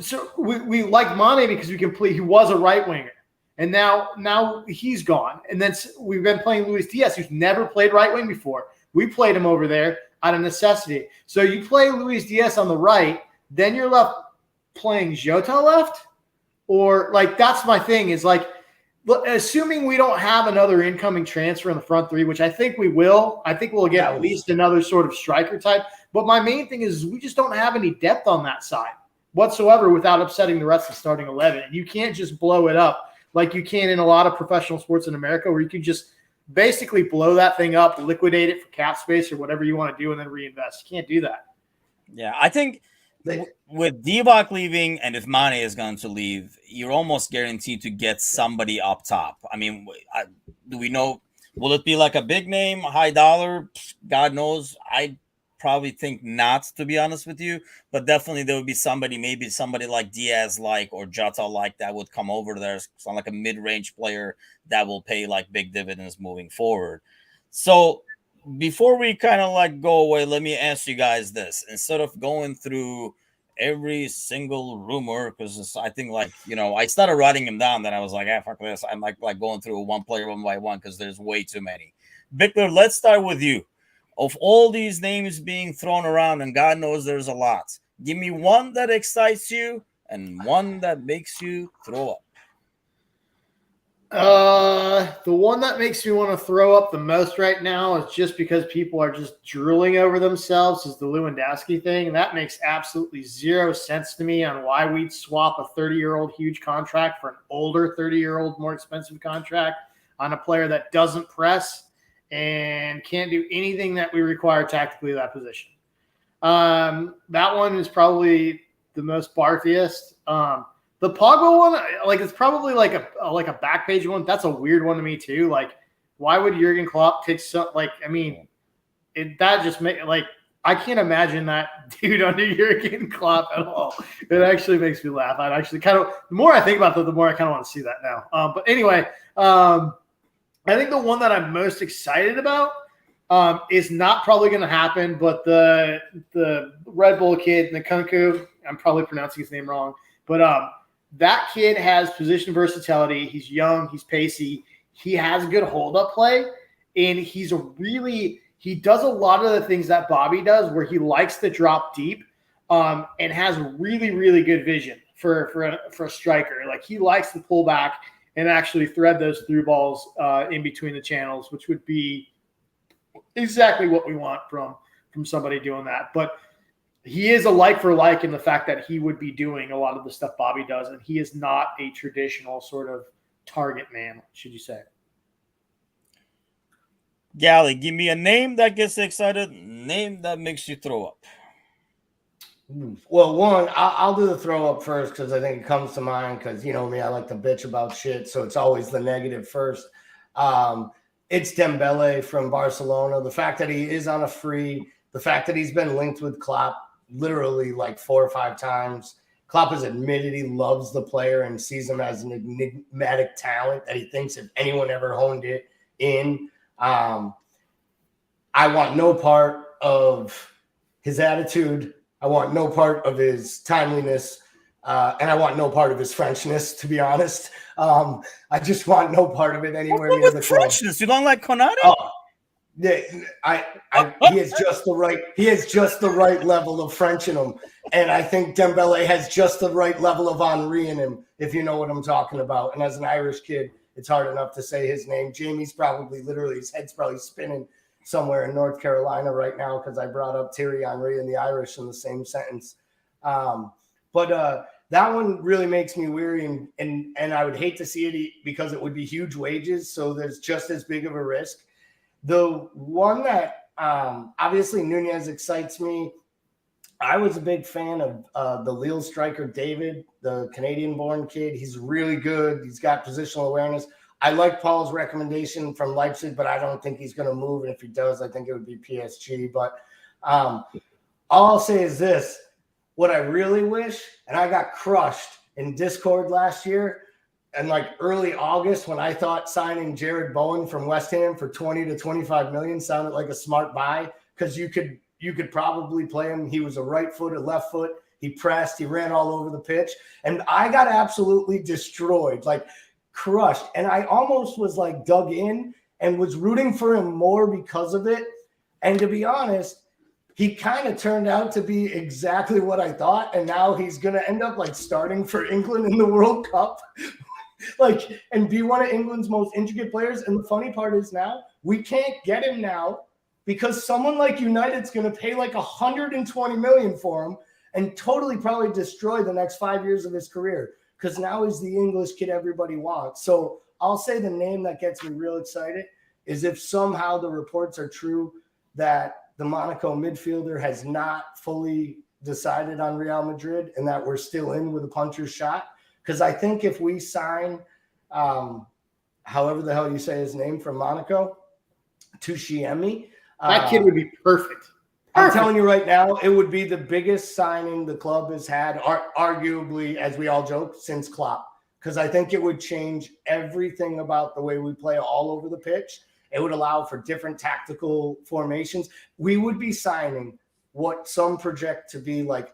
so we like Mane because we can play. He was a right winger. And now he's gone. And then we've been playing Luis Diaz, who's never played right wing before. We played him over there out of necessity. So you play Luis Diaz on the right, then you're left playing Jota left? Or like that's my thing is like, assuming we don't have another incoming transfer in the front three, which I think we will. I think we'll get at least another sort of striker type. But my main thing is we just don't have any depth on that side whatsoever without upsetting the rest of the starting 11. And you can't just blow it up like you can in a lot of professional sports in America where you can just basically blow that thing up, liquidate it for cap space or whatever you want to do, and then reinvest. You can't do that. Yeah, I think with Divock leaving and if Mane is going to leave, you're almost guaranteed to get somebody up top. I mean, do we know? Will it be like a big name, high dollar? God knows. I probably think not, to be honest with you. But definitely there would be somebody, maybe somebody like Diaz or Jota that would come over there. Sound like a mid-range player that will pay like big dividends moving forward. So before we kind of go away, let me ask you guys this. Instead of going through every single rumor, because I think I started writing them down, then I was like, fuck this. I'm like going through one player one by one because there's way too many. Victor, let's start with you. Of all these names being thrown around, and God knows there's a lot, give me one that excites you and one that makes you throw up. The one that makes me want to throw up the most right now is just because people are just drooling over themselves is the Lewandowski thing. And that makes absolutely zero sense to me on why we'd swap a 30-year-old huge contract for an older 30-year-old more expensive contract on a player that doesn't press and can't do anything that we require tactically at that position. That one is probably the most barfiest. The Pogba one, it's probably like a back page one. That's a weird one to me too. Like, why would Jurgen Klopp take that just make I can't imagine that dude under Jurgen Klopp at all. It actually makes me laugh. I'd actually the more I think about it, the more I kind of want to see that now. But anyway, I think the one that I'm most excited about is not probably going to happen, but the Red Bull kid, Nkunku, I'm probably pronouncing his name wrong, but that kid has position versatility. He's young. He's pacey. He has good hold-up play, and he does a lot of the things that Bobby does where he likes to drop deep and has really, really good vision for a striker. Like, he likes to pull back and actually thread those through balls in between the channels, which would be exactly what we want from somebody doing that. But he is a like for like in the fact that he would be doing a lot of the stuff Bobby does, and he is not a traditional sort of target man, should you say. Gally, give me a name that gets excited, name that makes you throw up. Well, one, I'll do the throw up first because I think it comes to mind because, you know me, I like to bitch about shit, so it's always the negative first. It's Dembele from Barcelona. The fact that he is on a free, the fact that he's been linked with Klopp, literally like 4 or 5 times. Klopp has admitted he loves the player and sees him as an enigmatic talent that he thinks if anyone ever honed it in. I want no part of his attitude. I want no part of his timeliness. And I want no part of his Frenchness, to be honest. I just want no part of it anywhere near the club. Frenchness? You don't like Konate? Oh, yeah, he has just the right. He has just the right level of French in him, and I think Dembele has just the right level of Henri in him. If you know what I'm talking about. And as an Irish kid, it's hard enough to say his name. Jamie's probably literally his head's probably spinning somewhere in North Carolina right now because I brought up Thierry Henry and the Irish in the same sentence. But that one really makes me weary, and I would hate to see it because it would be huge wages. So there's just as big of a risk. The one that obviously Nunez excites me. I was a big fan of the Lille striker, David, the Canadian-born kid. He's really good. He's got positional awareness. I like Paul's recommendation from Leipzig, but I don't think he's going to move. And if he does, I think it would be PSG. But all I'll say is this. What I really wish, and I got crushed in Discord last year, and like early August when I thought signing Jared Bowen from West Ham for 20 to 25 million sounded like a smart buy because you could probably play him. He was a right foot, a left foot. He pressed, he ran all over the pitch. And I got absolutely destroyed, like crushed. And I almost was like dug in and was rooting for him more because of it. And to be honest, he kind of turned out to be exactly what I thought. And now he's going to end up like starting for England in the World Cup. Like, and be one of England's most intricate players. And the funny part is now we can't get him now because someone like United's going to pay like 120 million for him and totally probably destroy the next 5 years of his career because now he's the English kid everybody wants. So I'll say the name that gets me real excited is if somehow the reports are true that the Monaco midfielder has not fully decided on Real Madrid and that we're still in with a puncher's shot. Because I think if we sign, however the hell you say his name from Monaco, Tuchemi. That kid would be perfect. I'm telling you right now, it would be the biggest signing the club has had, arguably, as we all joke, since Klopp. Because I think it would change everything about the way we play all over the pitch. It would allow for different tactical formations. We would be signing what some project to be like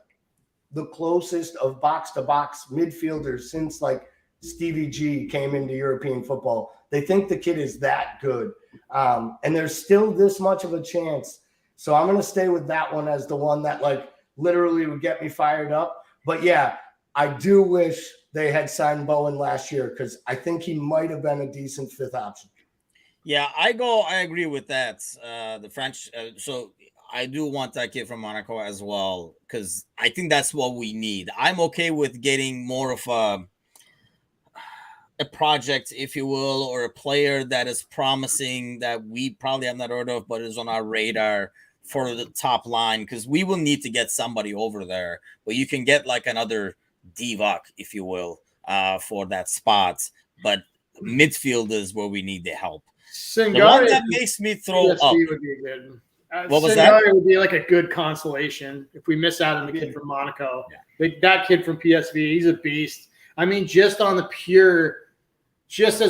the closest of box-to-box midfielders since like Stevie G came into European football. They think the kid is that good. And there's still this much of a chance. So I'm going to stay with that one as the one that like literally would get me fired up. But yeah, I do wish they had signed Bowen last year because I think he might have been a decent fifth option. Yeah, I agree with that. The French, so I do want that kid from Monaco as well because I think that's what we need. I'm okay with getting more of a project, if you will, or a player that is promising that we probably have not heard of, but is on our radar for the top line because we will need to get somebody over there. But you can get like another Divock, if you will, for that spot. But midfield is where we need the help. The one that makes me throw up. Would be good. What was that? Would be like a good consolation if we miss out on the kid from Monaco. Yeah. That kid from PSV, he's a beast. I mean, just as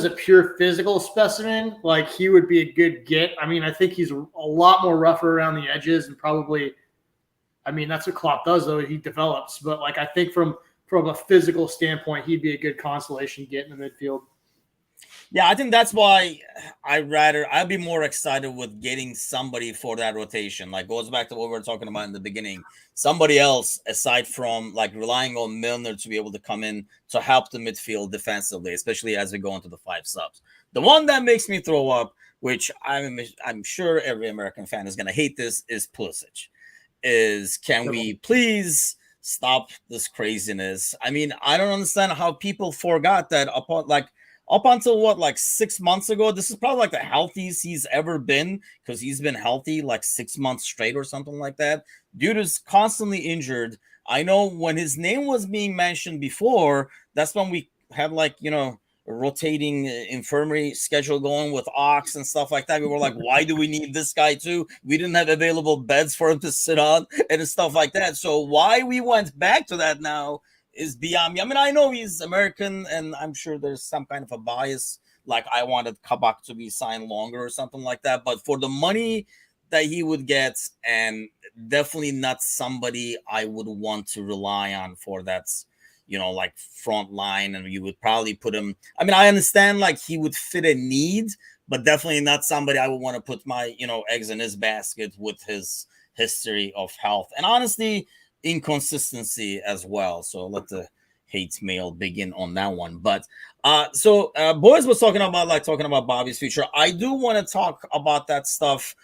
a pure physical specimen, like he would be a good get. I mean, I think he's a lot more rougher around the edges and probably, I mean, that's what Klopp does though. He develops, but like I think from a physical standpoint, he'd be a good consolation get in the midfield. Yeah, I think that's why I'd be more excited with getting somebody for that rotation. Like goes back to what we were talking about in the beginning. Somebody else aside from like relying on Milner to be able to come in to help the midfield defensively, especially as we go into the 5 subs. The one that makes me throw up, which I'm sure every American fan is going to hate this, is Pulisic. Can we please stop this craziness? I mean, I don't understand how people forgot that up until like 6 months ago, this is probably like the healthiest he's ever been because he's been healthy like 6 months straight or something like that. Dude is constantly injured. I know when his name was being mentioned before, that's when we have like, rotating infirmary schedule going with Ox and stuff like that. We were like, why do we need this guy too? We didn't have available beds for him to sit on and stuff like that. So why we went back to that now is beyond me. I mean, I know he's American, and I'm sure there's some kind of a bias. Like I wanted Kabak to be signed longer or something like that. But for the money that he would get, and definitely not somebody I would want to rely on for that, like front line. And you would probably put him. I mean, I understand like he would fit a need, but definitely not somebody I would want to put my, eggs in his basket with his history of health and honestly inconsistency as well. So let the hate mail begin on that one. But boys was talking about Bobby's future. I do want to talk about that stuff.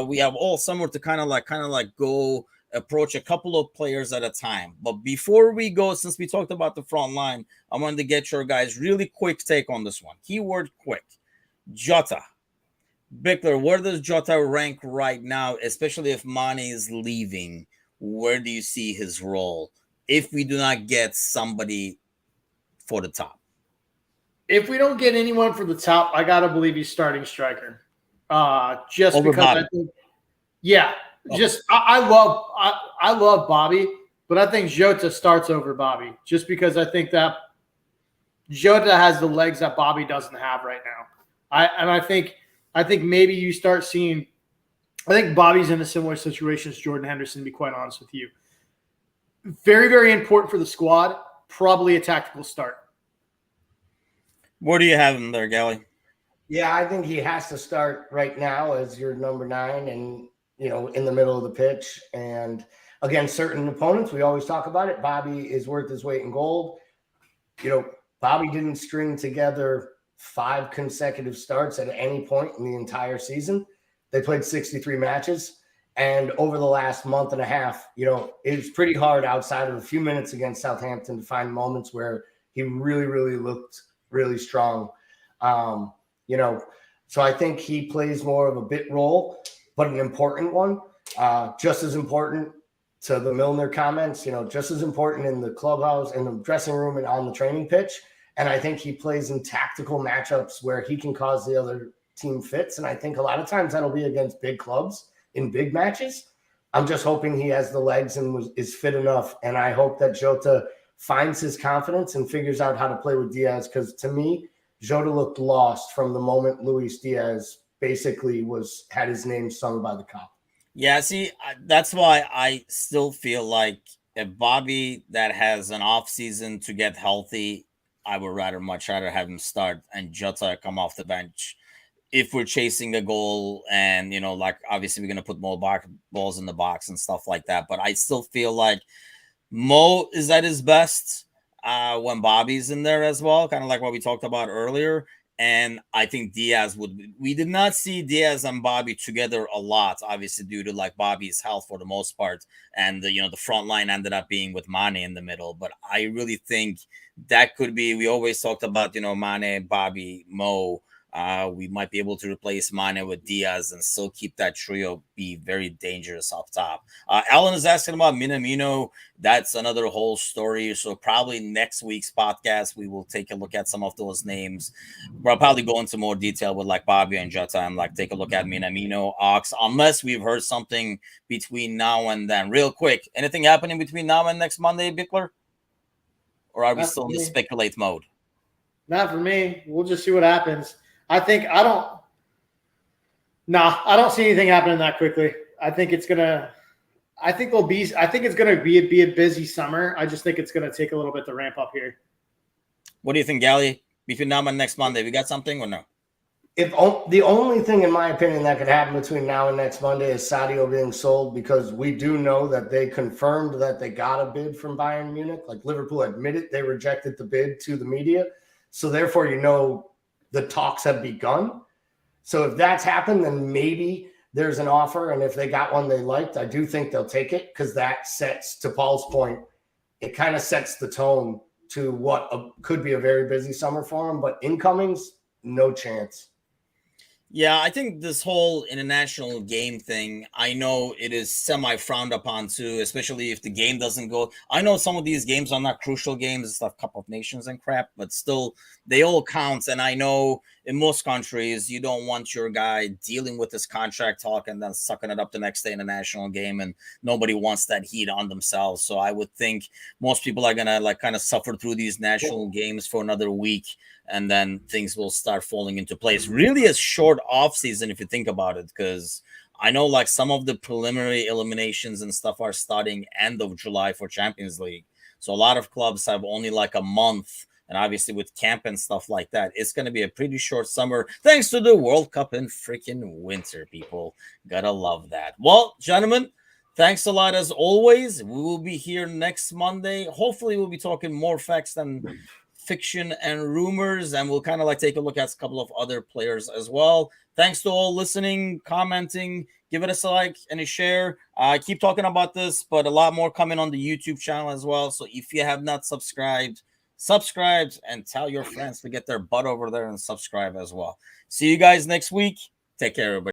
We have all summer to kind of like go approach a couple of players at a time. But before we go, since we talked about the front line, I wanted to get your guys' really quick take on this one. Keyword quick. Jota. Bickler, where does Jota rank right now, especially if Mane is leaving? Where do you see his role if we do not get somebody for the top? If we don't get anyone for the top, I got to believe he's starting striker. Just Over because Bobby. I think, yeah, just I love Bobby, but I think Jota starts over Bobby just because I think that Jota has the legs that Bobby doesn't have right now. I think maybe you start seeing. I think Bobby's in a similar situation as Jordan Henderson, to be quite honest with you. Very, very important for the squad. Probably a tactical start. Where do you have him there, Gally? Yeah, I think he has to start right now as your number 9 and, in the middle of the pitch. And against certain opponents, we always talk about it. Bobby is worth his weight in gold. Bobby didn't string together 5 consecutive starts at any point in the entire season. They played 63 matches. And over the last month and a half, it's pretty hard outside of a few minutes against Southampton to find moments where he really, really looked really strong. So I think he plays more of a bit role, but an important one, just as important to the Milner comments, just as important in the clubhouse, in the dressing room, and on the training pitch. And I think he plays in tactical matchups where he can cause the other team fits. And I think a lot of times that'll be against big clubs in big matches. I'm just hoping he has the legs and is fit enough. And I hope that Jota finds his confidence and figures out how to play with Diaz. Because to me, Jota looked lost from the moment Luis Diaz basically had his name sung by the cop. Yeah, see, that's why I still feel like a Bobby that has an off season to get healthy, I would much rather have him start and Jota come off the bench. If we're chasing a goal and, obviously we're going to put more balls in the box and stuff like that. But I still feel like Mo is at his best when Bobby's in there as well, kind of like what we talked about earlier. And I think we did not see Diaz and Bobby together a lot, obviously due to like Bobby's health for the most part. And the front line ended up being with Mane in the middle. But I really think that could be, we always talked about, Mane, Bobby, Mo. We might be able to replace Mane with Diaz and still keep that trio be very dangerous up top. Alan is asking about Minamino. That's another whole story. So probably next week's podcast, we will take a look at some of those names. We'll probably go into more detail with like Bobby and Jota and like take a look at Minamino, Ox, unless we've heard something between now and then. Real quick, anything happening between now and next Monday, Bickler? Or are we still in the speculate mode? Not for me. We'll just see what happens. I don't see anything happening that quickly. I think it's gonna be a busy summer. I just think it's gonna take a little bit to ramp up here. What do you think, Gally? Between now and next Monday, we got something or no? The only thing, in my opinion, that could happen between now and next Monday is Sadio being sold, because we do know that they confirmed that they got a bid from Bayern Munich. Like Liverpool admitted they rejected the bid to the media. So therefore, the talks have begun. So if that's happened, then maybe there's an offer. And if they got one they liked, I do think they'll take it, because that sets, to Paul's point, it kind of sets the tone to what could be a very busy summer for them. But incomings, no chance. Yeah, I think this whole international game thing, I know it is semi frowned upon too, especially if the game doesn't go. I know some of these games are not crucial games, stuff Cup of Nations and crap, but still they all count. And I know in most countries you don't want your guy dealing with this contract talk and then sucking it up the next day in a national game, and nobody wants that heat on themselves. So I would think most people are gonna like kind of suffer through these national games for another week, and then things will start falling into place. Really, a short off season if you think about it, because I know like some of the preliminary eliminations and stuff are starting end of July for Champions League. So a lot of clubs have only like a month. And obviously, with camp and stuff like that, it's going to be a pretty short summer thanks to the World Cup in freaking winter, people. Gotta love that. Well, gentlemen, thanks a lot as always. We will be here next Monday. Hopefully, we'll be talking more facts than fiction and rumors, and we'll kind of like take a look at a couple of other players as well. Thanks to all listening, commenting, give it a like and a share. I keep talking about this, but a lot more coming on the YouTube channel as well. So if you have not subscribed, subscribe and tell your friends to get their butt over there and subscribe as well. See you guys next week. Take care, everybody.